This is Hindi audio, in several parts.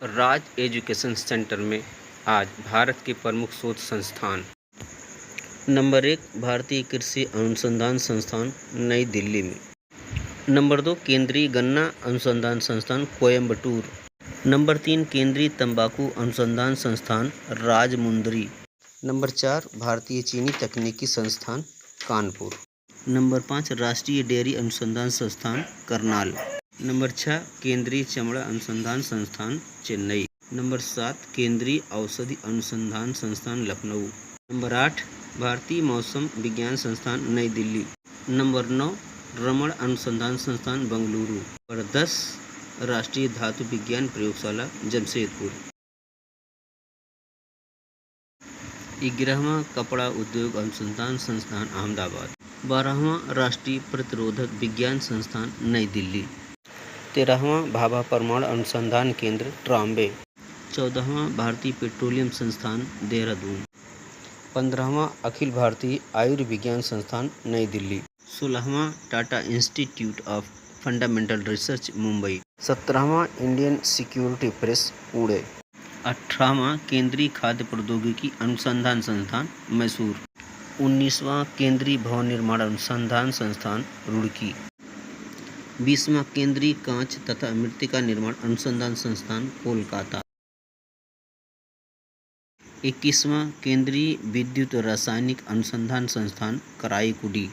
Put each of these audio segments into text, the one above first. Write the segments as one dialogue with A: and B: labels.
A: राज एजुकेशन सेंटर में आज भारत के प्रमुख शोध संस्थान। नंबर 1 भारतीय कृषि अनुसंधान संस्थान नई दिल्ली में। नंबर 2 केंद्रीय गन्ना अनुसंधान संस्थान कोयम्बटूर। नंबर 3 केंद्रीय तंबाकू अनुसंधान संस्थान राजमुंदरी। नंबर 4 भारतीय चीनी तकनीकी संस्थान कानपुर। नंबर 5 राष्ट्रीय डेयरी अनुसंधान संस्थान करनाल। नंबर 6 केंद्रीय चमड़ा अनुसंधान संस्थान चेन्नई। नंबर 7 केंद्रीय औषधि अनुसंधान संस्थान लखनऊ। नंबर 8 भारतीय मौसम विज्ञान संस्थान नई दिल्ली। नंबर 9 रमण अनुसंधान संस्थान बेंगलुरु। नंबर 10 राष्ट्रीय धातु विज्ञान प्रयोगशाला जमशेदपुर। 11वां कपड़ा उद्योग अनुसंधान संस्थान अहमदाबाद। 12वां राष्ट्रीय प्रतिरोधक विज्ञान संस्थान नई दिल्ली। 13वां भाभा परमाणु अनुसंधान केंद्र ट्राम्बे। 14वां भारतीय पेट्रोलियम संस्थान देहरादून। 15वां अखिल भारतीय आयुर्विज्ञान संस्थान नई दिल्ली। 16वां Tata institute of fundamental research Mumbai. 17वां इंडियन सिक्योरिटी प्रेस पुणे। 18वां केंद्रीय खाद्य प्रौद्योगिकी अनुसंधान संस्थान मैसूर। 19वां केंद्रीय भवन निर्माण अनुसंधान संस्थान रुड़की। 20वां केंद्रीय कांच तथा मृत्तिका निर्माण अनुसंधान संस्थान कोलकाता। 21वां केंद्रीय विद्युत रासायनिक अनुसंधान संस्थान कराईकुडी।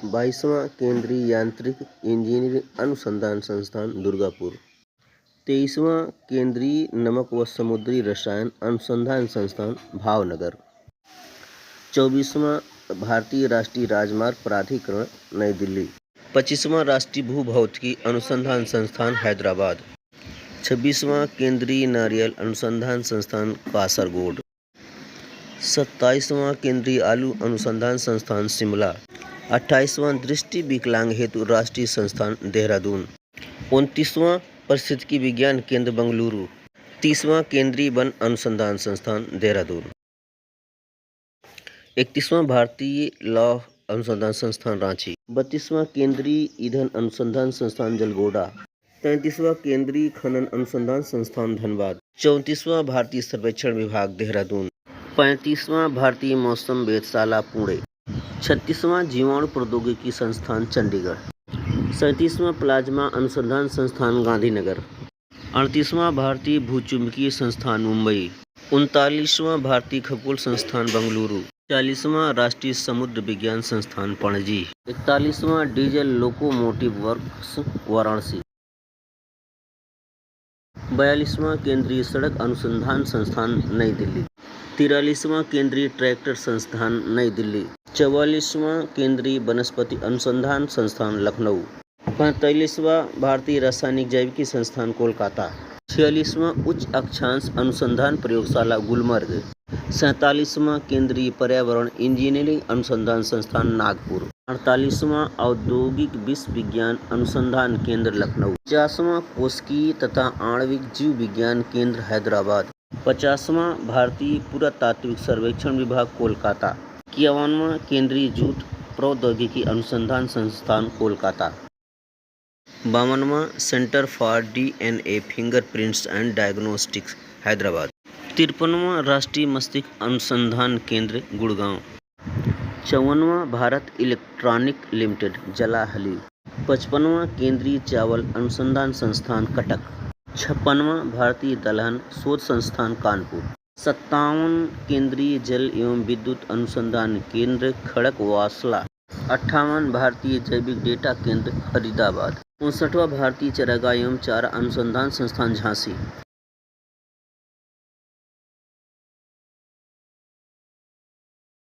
A: 22वां केंद्रीय यांत्रिक इंजीनियरिंग अनुसंधान संस्थान दुर्गापुर। 23वां केंद्रीय नमक व समुद्री रसायन अनुसंधान संस्थान भावनगर। 24वां भारतीय राष्ट्रीय राजमार्ग प्राधिकरण नई दिल्ली। 25वां राष्ट्रीय भूभौतिकी अनुसंधान संस्थान हैदराबाद। 26वां केंद्रीय नारियल अनुसंधान संस्थान कासरगोड। 27वां केंद्रीय आलू अनुसंधान संस्थान शिमला। 28वां दृष्टि विकलांग हेतु राष्ट्रीय संस्थान देहरादून। 29वां पारिस्थितिकी विज्ञान केंद्र बेंगलुरु। 30वां केंद्रीय वन अनुसंधान संस्थान देहरादून। 31वां भारतीय लौह अनुसंधान संस्थान रांची। 32वां केंद्रीय ईंधन अनुसंधान संस्थान जलगोड़ा। 33वां केंद्रीय खनन अनुसंधान संस्थान धनबाद। 34वां भारतीय सर्वेक्षण विभाग देहरादून। 35वां भारतीय मौसम वेधशाला पुणे। 36वां जीवाणु प्रौद्योगिकी संस्थान चंडीगढ़। 37वां प्लाज्मा अनुसंधान संस्थान गांधीनगर। 38वां भारतीय भूचुंबकीय संस्थान मुंबई। 39वां भारतीय खगोल संस्थान बेंगलुरु। 40वां राष्ट्रीय समुद्र विज्ञान संस्थान पणजी। 41वां डीजल लोकोमोटिव वर्क्स वाराणसी। 42वां केंद्रीय सड़क अनुसंधान संस्थान नई दिल्ली। 43वां केंद्रीय ट्रैक्टर संस्थान नई दिल्ली। 44वां केंद्रीय वनस्पति अनुसंधान संस्थान लखनऊ। 45वां भारतीय रासायनिक जैविकी संस्थान कोलकाता। 46वां उच्च अक्षांश अनुसंधान प्रयोगशाला गुलमर्ग। 47वां केंद्रीय पर्यावरण इंजीनियरिंग अनुसंधान संस्थान नागपुर। 48वां औद्योगिक विश्व विज्ञान अनुसंधान केंद्र लखनऊ। 50वां कोशिकीय तथा आणविक जीव विज्ञान केंद्र हैदराबाद। 50वां भारतीय पुरातात्विक सर्वेक्षण विभाग कोलकाता। 51वां केंद्रीय जूट प्रौद्योगिकी अनुसंधान संस्थान कोलकाता। 52वां centre for DNA fingerprints and diagnostics Hyderabad. 53वां राष्ट्रीय मस्तिष्क अनुसंधान केंद्र गुड़गांव। 54वां भारत इलेक्ट्रॉनिक लिमिटेड जलाहली। 55वां केंद्रीय चावल अनुसंधान संस्थान कटक। 56वां भारतीय दलहन शोध संस्थान कानपुर। 57वां केंद्रीय जल एवं विद्युत अनुसंधान केंद्र खड़कवासला। 58वां भारतीय जैविक डेटा केंद्र फरीदाबाद। 59वां भारतीय चारागाह एवं चारा अनुसंधान संस्थान झांसी।